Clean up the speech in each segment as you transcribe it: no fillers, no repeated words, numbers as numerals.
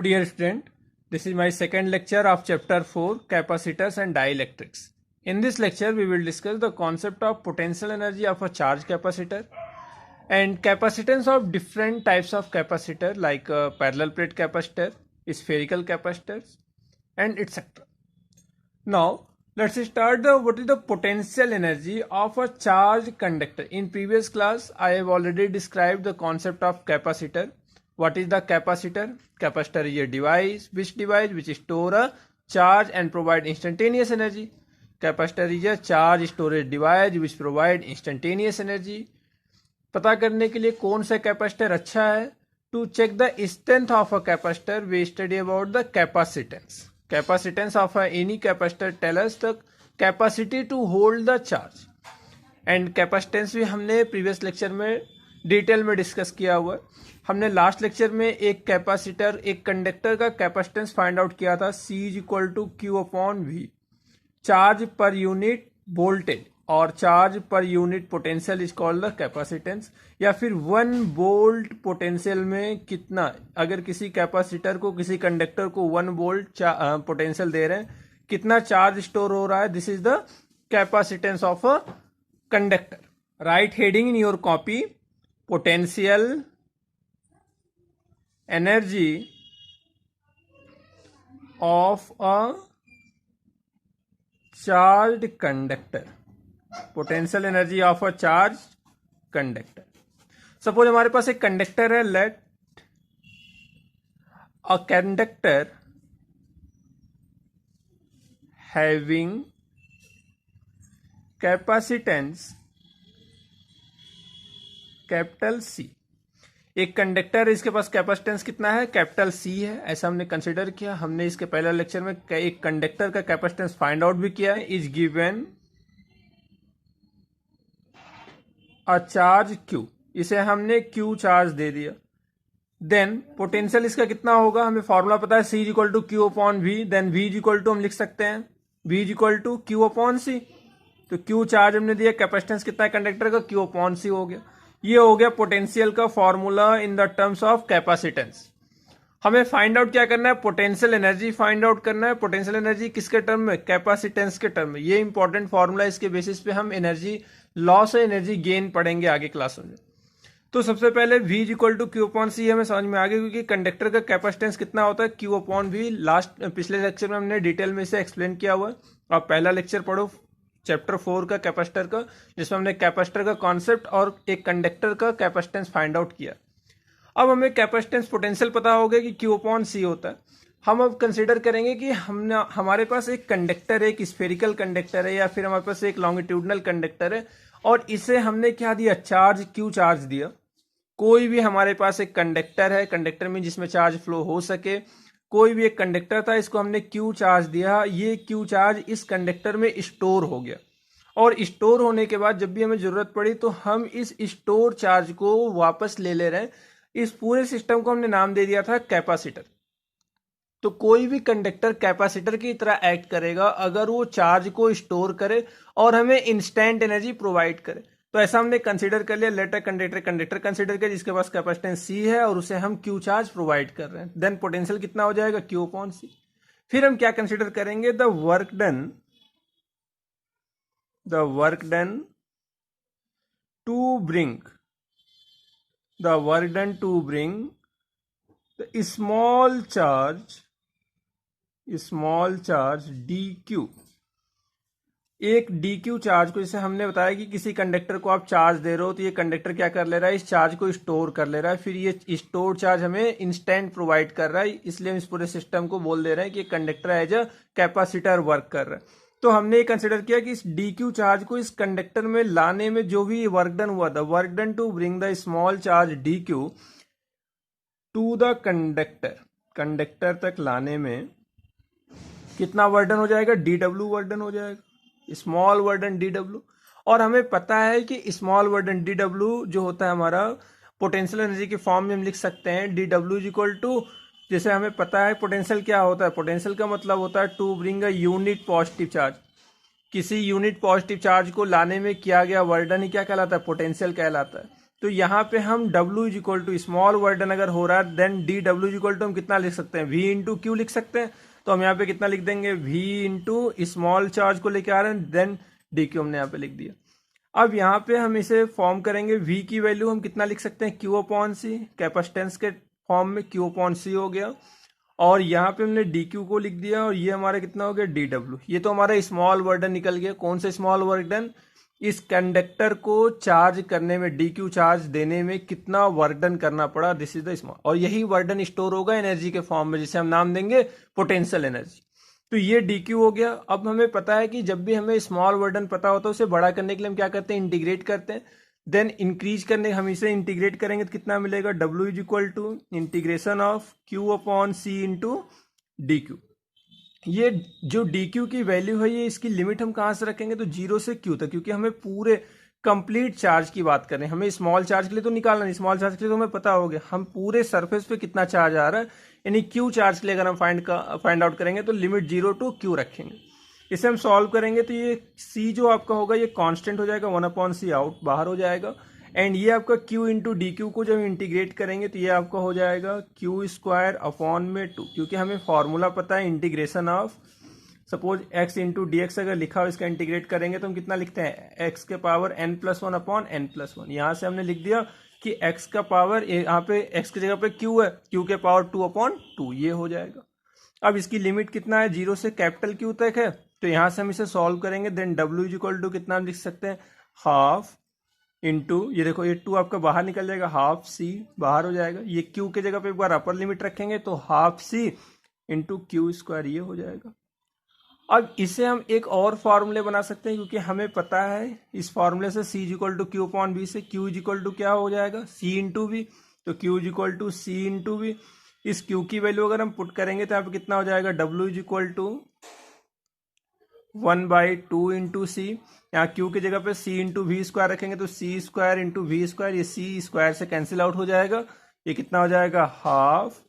Dear student, this is my second lecture of chapter 4 capacitors and dielectrics. In this lecture we will discuss the concept of potential energy of a charge capacitor and capacitance of different types of capacitor like parallel plate capacitor, spherical capacitors and etc. Now let's start what is the potential energy of a charge conductor. In previous class I have already described the concept of capacitor. What is the capacitor? Capacitor is a device which store a charge and provide instantaneous energy. Capacitor is a charge storage device which provide instantaneous energy. पता करने के लिए कौन सा capacitor अच्छा है? To check the strength of a capacitor, we study about the capacitance. Capacitance of any capacitor tell us the capacity to hold the charge. And capacitance भी हमने प्रीवियस लेक्चर में डिटेल में डिस्कस किया हुआ है. हमने लास्ट लेक्चर में एक कैपेसिटर एक कंडक्टर का कैपेसिटेंस फाइंड आउट किया था. C is equal to Q upon V. Charge per unit voltage और charge per unit potential is called the capacitance. या फिर 1 वोल्ट पोटेंशियल में कितना, अगर किसी कैपेसिटर को किसी कंडक्टर को 1 वोल्ट पोटेंशियल दे रहे हैं, कितना चार्ज स्टोर हो रहा है, this is the capacitance of a conductor. Write heading in your copy: potential energy of a charged conductor. Potential energy of a charged conductor. Suppose हमारे पास एक कंडक्टर है. Let a conductor having capacitance capital C. एक conductor इसके पास capacitance कितना है? Capital C है. ऐसा हमने कंसिडर किया. हमने इसके पहले लेक्चर में एक कंडक्टर का कैपेसिटेंस फाइंड आउट भी किया है. Is given a charge Q. इसे हमने Q चार्ज दे दिया. देन पोटेंशियल इसका कितना होगा? हमें फॉर्मूला पता है. C is equal to Q upon V. Then V is equal to हम लिख सकते हैं V is equal to Q upon C. तो Q चार्ज हमने दिया. कैपेसिटेंस कितना है कंडक्टर का? Q अपॉन C हो गया. ये हो गया पोटेंशियल का formula in the terms of capacitance. हमें फाइंड आउट क्या करना है? पोटेंशियल एनर्जी फाइंड आउट करना है. पोटेंशियल एनर्जी किसके टर्म में? कैपेसिटेंस के टर्म में. ये इंपॉर्टेंट फॉर्मूला. इसके बेसिस पे हम एनर्जी लॉस और एनर्जी गेन पढ़ेंगे आगे क्लासों में. तो सबसे पहले V is equal to Q upon C हमें समझ में आ गया, क्योंकि कंडक्टर का कैपेसिटेंस कितना होता है? Q upon V. लास्ट पिछले लेक्चर में हमने डिटेल में इसे एक्सप्लेन किया हुआ है. आप पहला लेक्चर पढ़ो चैप्टर 4 का कैपेसिटर का, जिसमें हमने कैपेसिटर का कॉन्सेप्ट और एक कंडक्टर का कैपेसिटेंस फाइंड आउट किया. अब हमें कैपेसिटेंस पोटेंशियल पता हो गया कि Q अपॉन C होता है. हम अब कंसीडर करेंगे कि हमारे पास एक कंडक्टर है, एक स्फेरिकल कंडक्टर है, या फिर हमारे पास एक लॉन्गिट्यूडनल कंडक्टर है, और इसे हमने क्या दिया? चार्ज Q चार्ज दिया. कोई भी हमारे पास एक कंडक्टर है, कंडक्टर में जिसमें चार्ज फ्लो हो सके, कोई भी एक कंडक्टर था, इसको हमने Q चार्ज दिया. ये Q चार्ज इस कंडक्टर में स्टोर हो गया, और स्टोर होने के बाद जब भी हमें जरूरत पड़ी तो हम इस स्टोर चार्ज को वापस ले रहे हैं. इस पूरे सिस्टम को हमने नाम दे दिया था कैपेसिटर. तो कोई भी कंडक्टर कैपेसिटर की तरह एक्ट करेगा अगर वो चार्ज को स्टोर करे और हमें इंस्टेंट एनर्जी प्रोवाइड करे. तो ऐसा हमने कंसीडर कर लिया. लेटर कंडक्टर कंसीडर कर जिसके पास कैपेसिटेंस C है और उसे हम Q चार्ज प्रोवाइड कर रहे हैं. देन पोटेंशियल कितना हो जाएगा? Q upon C. फिर हम क्या कंसीडर करेंगे? The work done to bring the small charge dQ. एक dQ चार्ज को, जैसे हमने बताया कि किसी कंडक्टर को आप चार्ज दे रहे हो तो ये कंडक्टर क्या कर ले रहा है? इस चार्ज को स्टोर कर ले रहा है. फिर ये स्टोर चार्ज हमें इंस्टेंट प्रोवाइड कर रहा है. इसलिए हम इस पूरे सिस्टम को बोल दे रहे हैं कि conductor as a capacitor work कर रहा है. तो हमने ये कंसिडर किया कि इस dQ चार्ज को इस कंडक्टर में लाने में जो भी वर्क डन हुआ था, work done to bring the small charge dQ to the conductor तक लाने में कितना वर्क डन हो जाएगा? dW वर्क डन हो जाएगा. Small वर्डन dW. और हमें पता है कि स्मॉल वर्डन dW जो होता है हमारा पोटेंशियल एनर्जी के फॉर्म में हम लिख सकते हैं dW इज इक्वल टू, जैसे हमें पता है पोटेंशियल क्या होता है. पोटेंशियल का मतलब होता है to bring a unit positive charge. किसी यूनिट पॉजिटिव चार्ज को लाने में किया गया वर्क डन ही क्या कहलाता है? पोटेंशियल कहलाता है. तो यहाँ पे हम W is equal to small वर्डन अगर हो रहा है then d W is equal to हम कितना लिख सकते हैं, V इंटू क्यू लिख सकते हैं। तो हम यहाँ पे कितना लिख देंगे, V इंटू स्मॉल चार्ज को लेके आ रहे हैं देन डी क्यू हमने यहाँ पे लिख दिया। अब यहाँ पे हम इसे फॉर्म करेंगे, V की वैल्यू हम कितना लिख सकते हैं, Q अपॉन सी, कैपेसिटेंस के फॉर्म में Q अपॉन सी हो गया। और यहाँ पे हमने डी क्यू को लिख दिया और ये हमारा कितना हो गया, डी डब्ल्यू। ये तो हमारा स्मॉल वर्डन निकल गया। कौन सा स्मॉल वर्डन, इस कंडक्टर को चार्ज करने में, डी क्यू चार्ज देने में कितना वर्क डन करना पड़ा, दिस इज द स्मॉल। और यही वर्क डन स्टोर होगा एनर्जी के फॉर्म में, जिसे हम नाम देंगे पोटेंशियल एनर्जी। तो ये डी क्यू हो गया। अब हमें पता है कि जब भी हमें स्मॉल वर्क डन पता होता है उसे बड़ा करने के लिए हम क्या करते हैं, इंटीग्रेट करते हैं। देन इंक्रीज करने हम इसे इंटीग्रेट करेंगे तो कितना मिलेगा, W is equal to integration of Q upon C into D Q. ये जो डी क्यू की वैल्यू है ये इसकी लिमिट हम कहाँ से रखेंगे, तो 0 से क्यू तक, क्योंकि हमें पूरे कंप्लीट चार्ज की बात करें। हमें स्मॉल चार्ज के लिए तो निकालना नहीं, स्मॉल चार्ज के लिए तो हमें पता हो गया, हम पूरे सरफेस पे कितना चार्ज आ रहा है, यानी क्यू चार्ज के लिए अगर हम फाइंड आउट करेंगे तो लिमिट 0 टू क्यू रखेंगे। इसे हम सॉल्व करेंगे तो ये सी जो आपका होगा ये कांस्टेंट हो जाएगा, 1 अपॉन सी आउट बाहर हो जाएगा। एंड ये आपका q इंटू डी क्यू को जब इंटीग्रेट करेंगे तो ये आपका हो जाएगा क्यू स्क्वायर अपॉन में 2, क्योंकि हमें फॉर्मूला पता है integration of, suppose x into D x अगर लिखा हो इसका इंटीग्रेट करेंगे तो हम कितना लिखते हैं, x के पावर n+1 अपॉन n+1। यहाँ से हमने लिख दिया कि x का पावर, यहाँ पे x की जगह पे q है, q के पावर 2 अपॉन 2, ये हो जाएगा। अब इसकी लिमिट कितना है, 0 से कैपिटल Q तक है। तो यहाँ से हम इसे सॉल्व करेंगे then W is equal to कितना हम लिख सकते हैं, हाफ इंटू, ये देखो ये 2 आपका बाहर निकल जाएगा, हाफ C बाहर हो जाएगा। ये Q के जगह पे एक बार अपर लिमिट रखेंगे तो half C into Q square, ये हो जाएगा। अब इसे हम एक और फॉर्मूले बना सकते हैं, क्योंकि हमें पता है इस फॉर्मूले से C is equal to Q upon B से Q इज इक्वल टू क्या हो जाएगा, C इंटू बी। तो Q is equal to C into B. इस Q की वैल्यू अगर हम पुट करेंगे तो यहाँ पे कितना हो जाएगा, W is equal to 1/2 into C. यहाँ Q की जगह पे C इंटू वी स्क्वायर रखेंगे तो C square into V square, ये C स्क्वायर से कैंसिल आउट हो जाएगा। ये कितना हो जाएगा, हाफ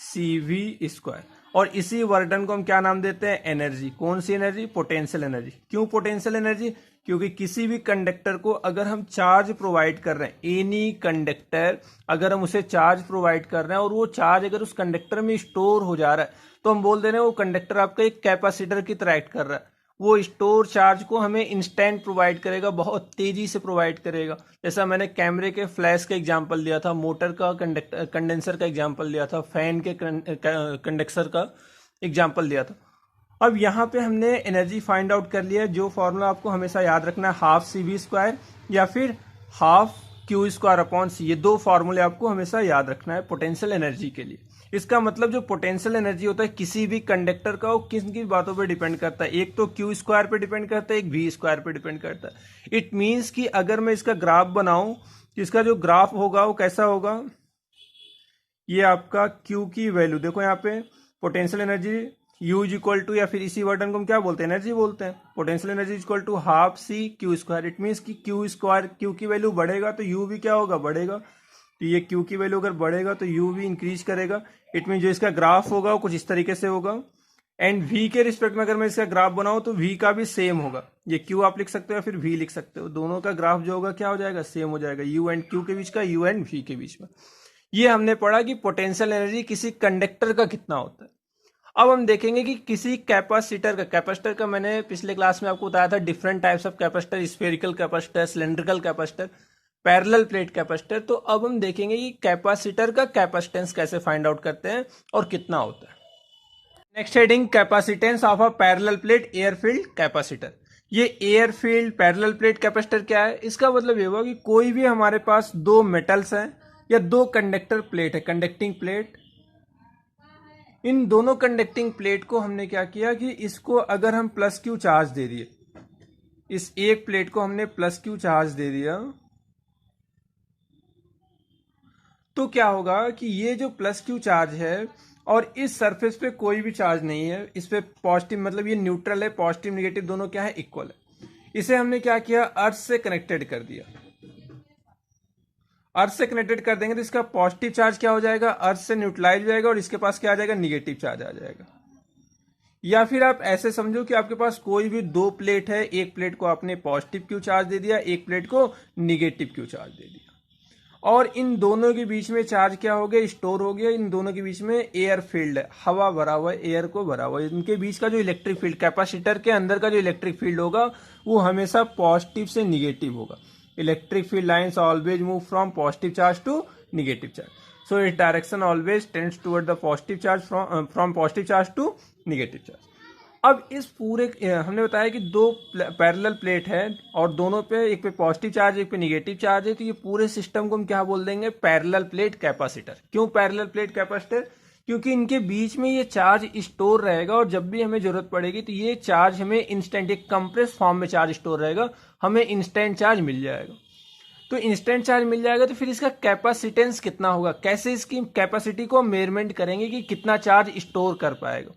CV स्क्वायर। और इसी वर्क डन को हम क्या नाम देते हैं, एनर्जी। कौन सी एनर्जी, पोटेंशियल एनर्जी। क्यों पोटेंशियल एनर्जी, क्योंकि किसी भी कंडक्टर को अगर हम चार्ज प्रोवाइड कर रहे हैं, एनी कंडक्टर अगर हम उसे चार्ज प्रोवाइड कर रहे हैं और वो चार्ज अगर उस कंडक्टर में स्टोर हो जा रहा है तो हम बोल दे रहे हैं वो कंडक्टर आपका एक कैपेसिटर की तरह एक्ट कर रहा है। वो स्टोर चार्ज को हमें इंस्टेंट प्रोवाइड करेगा, बहुत तेजी से प्रोवाइड करेगा। जैसा मैंने कैमरे के फ्लैश का एग्जांपल दिया था, मोटर का कंडेंसर का एग्जांपल दिया था, फैन के कंडेंसर का एग्जांपल दिया था। अब यहाँ पे हमने एनर्जी फाइंड आउट कर लिया है। जो फॉर्मूला आपको हमेशा याद रखना है, हाफ CV स्क्वायर या फिर हाफ क्यू स्क्वायर अपॉन सी। ये दो फॉर्मूले आपको हमेशा याद रखना है पोटेंशियल एनर्जी के लिए। इसका मतलब जो पोटेंशियल एनर्जी होता है किसी भी कंडक्टर का, वो किन किन बातों पे डिपेंड करता है, एक तो क्यू स्क्वायर पे डिपेंड करता है, एक वी स्क्वायर पे डिपेंड करता है। इट मीन्स कि अगर मैं इसका ग्राफ बनाऊं तो इसका जो ग्राफ होगा वो कैसा होगा, ये आपका क्यू की वैल्यू देखो, यहाँ पे potential energy U is equal to, या फिर इसी वर्डन को हम क्या बोलते हैं, एनर्जी बोलते हैं। Potential energy is equal to half C Q square. It means कि क्यू स्क्वायर, क्यू की वैल्यू बढ़ेगा तो U भी क्या होगा, बढ़ेगा। तो ये क्यू की वैल्यू अगर बढ़ेगा तो U भी इंक्रीज करेगा। इट मीन जो इसका ग्राफ होगा वो कुछ इस तरीके से होगा। एंड V के रिस्पेक्ट में अगर मैं इसका ग्राफ बनाऊं तो V का भी सेम होगा। ये Q आप लिख सकते हो या फिर V लिख सकते हो, दोनों का ग्राफ जो होगा क्या हो जाएगा, सेम हो जाएगा। U एंड Q के बीच का, U एंड V के बीच में। ये हमने पढ़ा कि पोटेंशियल एनर्जी किसी कंडक्टर का कितना होता है। अब हम देखेंगे कि किसी कैपेसिटर का मैंने पिछले क्लास में आपको बताया था different types of capacitor, spherical capacitor, cylindrical capacitor, parallel plate capacitor. तो अब हम देखेंगे कि कैपेसिटर का कैपेसिटेंस कैसे फाइंड आउट करते हैं और कितना होता है। Next heading, capacitance of a parallel plate air field capacitor. ये air field parallel plate capacitor क्या है, इसका मतलब ये हुआ कि कोई भी हमारे पास दो मेटल्स हैं या दो कंडक्टर प्लेट है, कंडक्टिंग प्लेट। इन दोनों कंडक्टिंग प्लेट को हमने क्या किया कि इसको अगर हम प्लस क्यू चार्ज दे दिए, इस एक प्लेट को हमने प्लस क्यू चार्ज दे दिया, तो क्या होगा कि ये जो प्लस क्यू चार्ज है और इस सरफेस पे कोई भी चार्ज नहीं है, इस पे पॉजिटिव, मतलब ये न्यूट्रल है, पॉजिटिव निगेटिव दोनों क्या है, इक्वल है। इसे हमने क्या किया, अर्थ से कनेक्टेड कर दिया। अर्थ से कनेक्टेड कर देंगे तो इसका पॉजिटिव चार्ज क्या हो जाएगा, अर्थ से न्यूट्रलाइज हो जाएगा और इसके पास क्या आ जाएगा, निगेटिव चार्ज आ जाएगा। या फिर आप ऐसे समझो कि आपके पास कोई भी दो प्लेट है, एक प्लेट को आपने पॉजिटिव क्यू चार्ज दे दिया, एक प्लेट को निगेटिव क्यू चार्ज दे दिया। और इन दोनों के बीच में चार्ज क्या हो गया, स्टोर हो गया। इन दोनों के बीच में एयर फील्ड है, हवा भरा हुआ है, एयर को भरा हुआ है। इनके बीच का जो इलेक्ट्रिक फील्ड, कैपेसिटर के अंदर का जो इलेक्ट्रिक फील्ड होगा वो हमेशा पॉजिटिव से निगेटिव होगा। Electric field lines always move from positive charge to negative charge. So its direction always tends toward the positive charge from positive charge to negative charge. अब इस पूरे हमने बताया कि दो पैरेलल प्लेट है और दोनों पे, एक पे पॉजिटिव चार्ज एक पे निगेटिव चार्ज है, तो ये पूरे सिस्टम को हम क्या बोल देंगे, पैरेलल प्लेट कैपेसिटर। क्यों पैरेलल प्लेट कैपेसिटर? क्योंकि इनके बीच में ये चार्ज स्टोर रहेगा और जब भी हमें जरूरत पड़ेगी तो ये चार्ज हमें इंस्टेंट, एक कंप्रेस फॉर्म में चार्ज स्टोर रहेगा, हमें इंस्टेंट चार्ज मिल जाएगा। तो इंस्टेंट चार्ज मिल जाएगा तो फिर इसका कैपेसिटेंस कितना होगा, कैसे इसकी कैपेसिटी को मेजरमेंट करेंगे कि कितना चार्ज स्टोर कर पाएगा।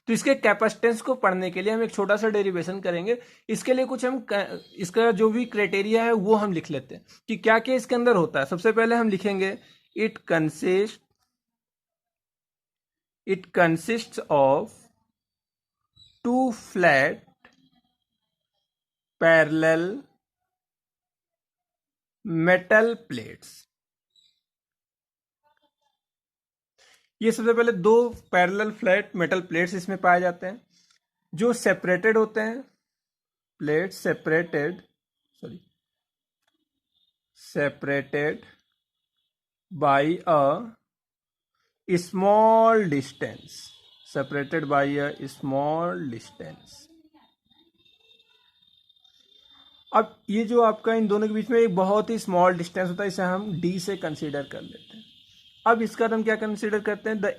तो इसके कैपेसिटेंस को पढ़ने के लिए हम एक छोटा सा डेरिवेशन करेंगे। इसके लिए कुछ हम इसका जो भी क्राइटेरिया है वो हम लिख लेते हैं कि क्या क्या इसके अंदर होता है। सबसे पहले हम लिखेंगे it consists of two flat parallel metal plates. ये सबसे पहले दो पैरेलल फ्लैट मेटल प्लेट्स इसमें पाए जाते हैं जो सेपरेटेड होते हैं। Plates separated by a small distance, separated by a small distance। अब ये जो आपका इन दोनों के बीच में एक बहुत ही स्मॉल डिस्टेंस होता है, इसे हम d से कंसीडर कर लेते हैं। अब इसका हम क्या कंसीडर करते हैं, the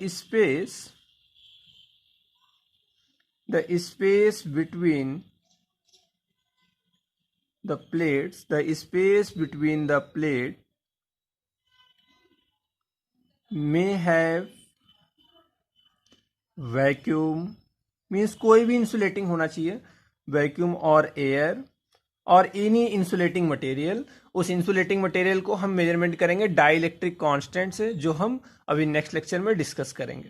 space between the plates, the space between the plate may have vacuum, means कोई भी इंसुलेटिंग होना चाहिए, वैक्यूम और एयर और एनी इंसुलेटिंग मटेरियल। उस इंसुलेटिंग मटेरियल को हम मेजरमेंट करेंगे डाइलेक्ट्रिक कांस्टेंट से, जो हम अभी नेक्स्ट लेक्चर में डिस्कस करेंगे।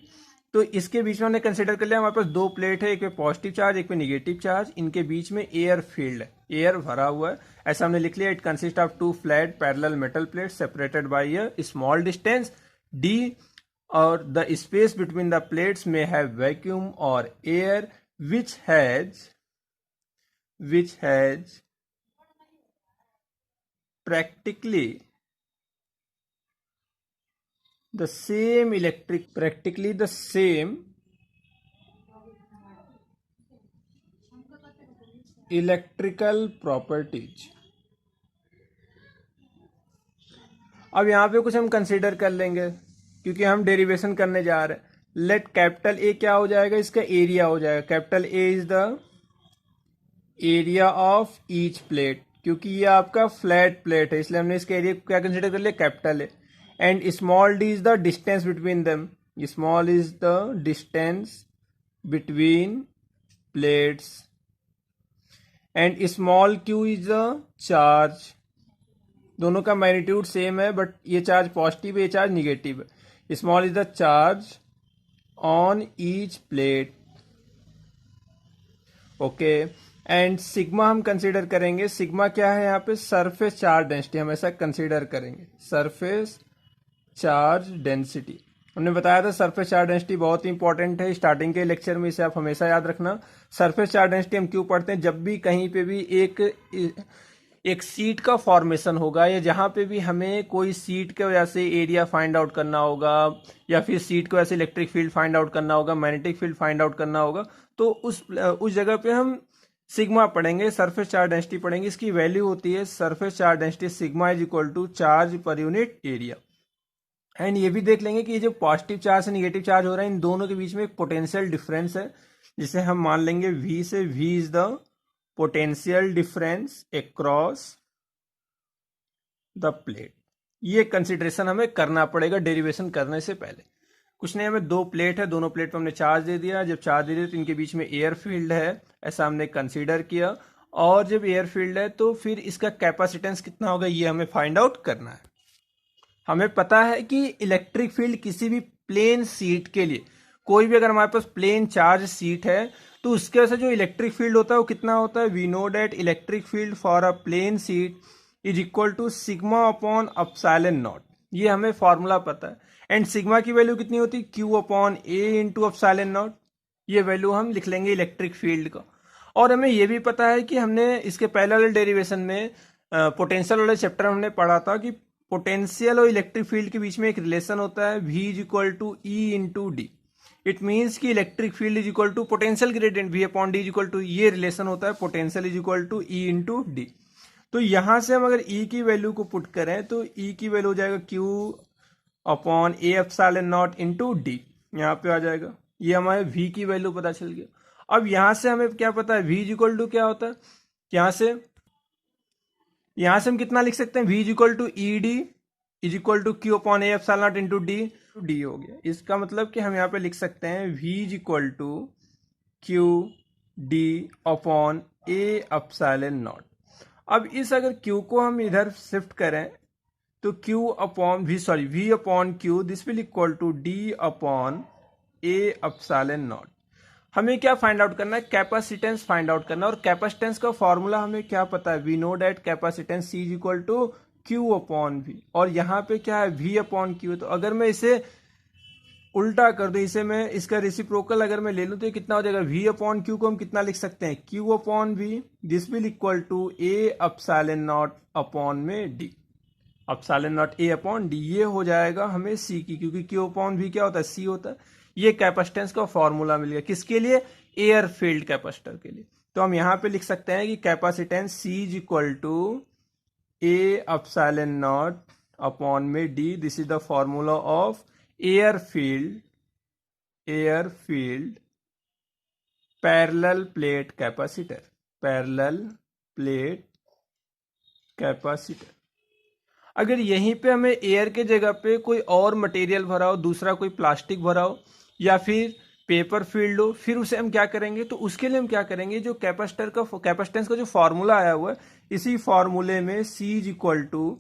तो इसके बीच में हमने कंसीडर कर लिया, हमारे पास दो प्लेट है, एक पे पॉजिटिव चार्ज एक पे निगेटिव चार्ज, इनके बीच में एयर फील्ड है, एयर भरा हुआ है, ऐसा हमने लिख लिया। It consist of two flat parallel metal plate separated by a small distance d, और the space between the plates में हैव वैक्यूम और air which has practically the same electrical properties। अब यहां पे कुछ हम कंसीडर कर लेंगे क्योंकि हम डेरिवेशन करने जा रहे हैं। लेट कैपिटल ए क्या हो जाएगा, इसका एरिया हो जाएगा। Capital A is the area of each plate, क्योंकि ये आपका फ्लैट प्लेट है इसलिए हमने इसका एरिया क्या कंसीडर कर लिया, capital A. And small D is the distance between them, small is the distance between plates. And small Q is the charge, दोनों का मैग्नीट्यूड सेम है बट ये चार्ज पॉजिटिव है, ये चार्ज निगेटिव है। Small is the charge on each plate, okay. And sigma हम consider करेंगे, sigma क्या है यहाँ पे, सरफेस चार्ज डेंसिटी, हम ऐसा कंसीडर करेंगे, सरफेस चार्ज डेंसिटी। हमने बताया था सरफेस चार्ज डेंसिटी बहुत ही इंपॉर्टेंट है, स्टार्टिंग के लेक्चर में इसे आप हमेशा याद रखना। सरफेस चार्ज डेंसिटी हम क्यों पढ़ते हैं, जब भी कहीं पे भी एक सीट का फॉर्मेशन होगा या जहां पे भी हमें कोई सीट के वजह से एरिया फाइंड आउट करना होगा या फिर सीट की वजह से इलेक्ट्रिक फील्ड फाइंड आउट करना होगा, मैग्नेटिक फील्ड फाइंड आउट करना होगा, तो उस जगह पे हम सिग्मा पढ़ेंगे, सरफेस चार्ज डेंसिटी पढ़ेंगे। इसकी वैल्यू होती है surface charge density sigma is equal to charge per unit area. And ये भी देख लेंगे कि ये जो पॉजिटिव चार्ज से निगेटिव चार्ज हो रहा है इन दोनों के बीच में एक पोटेंशियल डिफरेंस है जिसे हम मान लेंगे V से। V is the potential difference across the plate. ये कंसिडरेशन हमें करना पड़ेगा डेरिवेशन करने से पहले। कुछ नहीं, हमें दो प्लेट है, दोनों प्लेट पर हमने चार्ज दे दिया। जब चार्ज दे दिया तो इनके बीच में एयर फील्ड है, ऐसा हमने कंसीडर किया। और जब एयर फील्ड है तो फिर इसका कैपेसिटेंस कितना होगा ये हमें फाइंड आउट करना है। हमें पता है कि इलेक्ट्रिक फील्ड किसी भी प्लेन सीट के लिए, कोई भी अगर हमारे पास प्लेन चार्ज सीट है तो उसके वजह से जो इलेक्ट्रिक फील्ड होता है वो कितना होता है, we know that electric field for a plane sheet is equal to sigma upon epsilon naught. ये हमें फॉर्मूला पता है। एंड सिग्मा की वैल्यू कितनी होती है, क्यू अपॉन ए इंटू एप्सिलॉन नॉट। ये वैल्यू हम लिख लेंगे इलेक्ट्रिक फील्ड का। और हमें ये भी पता है कि हमने इसके पैरेलल डेरिवेशन में पोटेंशियल वाले चैप्टर में हमने पढ़ा था कि पोटेंशियल और इलेक्ट्रिक फील्ड के बीच में एक रिलेशन होता है, V is equal to E into D. It means कि electric field is equal to potential gradient V upon D is equal to, ये रिलेशन होता है potential is equal to E into D. तो यहां से हम अगर E की वैल्यू को पुट करें तो E की वैल्यू हो जाएगा Q upon A epsilon naught into D, यहाँ पे आ जाएगा। ये हमारे V की वैल्यू पता चल गया। अब यहां से हमें क्या पता है, V इज इक्वल टू क्या होता है, यहां से हम कितना लिख सकते हैं, V is equal to E D is equal to Q upon A epsilon naught into D हो गया। इसका मतलब कि हम यहाँ पे लिख सकते हैं V is equal to Q D upon A epsilon naught. अब इस अगर Q को हम इधर शिफ्ट करें तो Q upon V upon Q, this will equal to D upon A epsilon naught. हमें क्या फाइंड आउट करना है, कैपेसिटेंस फाइंड आउट करना है। और कैपेसिटेंस का फॉर्मूला हमें क्या पता है, we know that capacitance C is equal to Q upon V। और यहाँ पे क्या है, V अपॉन Q। तो अगर मैं इसे उल्टा कर दूं, इसे मैं इसका रेसिप्रोकल अगर मैं ले लूं तो ये कितना हो जाएगा, V अपॉन Q को हम कितना लिख सकते हैं, Q upon V, this will equal to A epsilon naught upon में D। Epsilon naught A upon D, ये हो जाएगा हमें C की, क्योंकि Q अपॉन V क्या होता है, C होता है। ये कैपेसिटेंस का फॉर्मूला मिल गया, किसके लिए, एयर फील्ड कैपेसिटर के लिए। तो हम यहां पे लिख सकते हैं कि capacitance C is equal to A epsilon naught upon में D। This is the formula of air field parallel plate capacitor. अगर यहीं पे हमें एयर के जगह पे कोई और मटेरियल भरा हो, दूसरा कोई प्लास्टिक भरा हो या फिर पेपर फील्ड हो, फिर उसे हम क्या करेंगे, तो उसके लिए हम क्या करेंगे, जो कैपेसिटेंस का जो फॉर्मूला आया हुआ है, इसी फॉर्मूले में C is equal to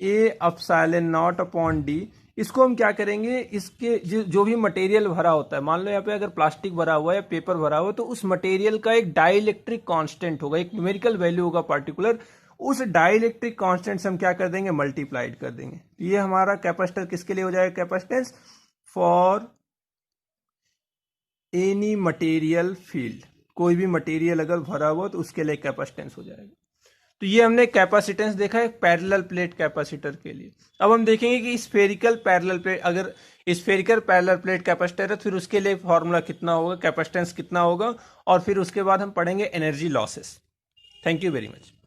A epsilon naught upon D, इसको हम क्या करेंगे, इसके जो भी मटेरियल भरा होता है, मान लो यहाँ पे अगर प्लास्टिक भरा हुआ है या पेपर भरा हुआ है, तो उस मटेरियल का एक डाइलेक्ट्रिक कांस्टेंट होगा, एक न्यूमेरिकल वैल्यू होगा पर्टिकुलर। उस डाइलेक्ट्रिक कांस्टेंट से हम क्या कर देंगे, मल्टीप्लाइड कर देंगे। ये हमारा कैपेसिटर किसके लिए हो जाएगा, capacitance for any material field, कोई भी मटेरियल अगर भरा हुआ तो उसके लिए कैपेसिटेंस हो जाएगा। तो ये हमने कैपेसिटेंस देखा है पैरेलल प्लेट कैपेसिटर के लिए। अब हम देखेंगे कि स्फेरिकल पैरेलल प्लेट, अगर स्फेरिकल पैरेलल प्लेट कैपेसिटर है फिर उसके लिए फॉर्मूला कितना होगा, कैपेसिटेंस कितना होगा, और फिर उसके बाद हम पढ़ेंगे energy losses. Thank you very much.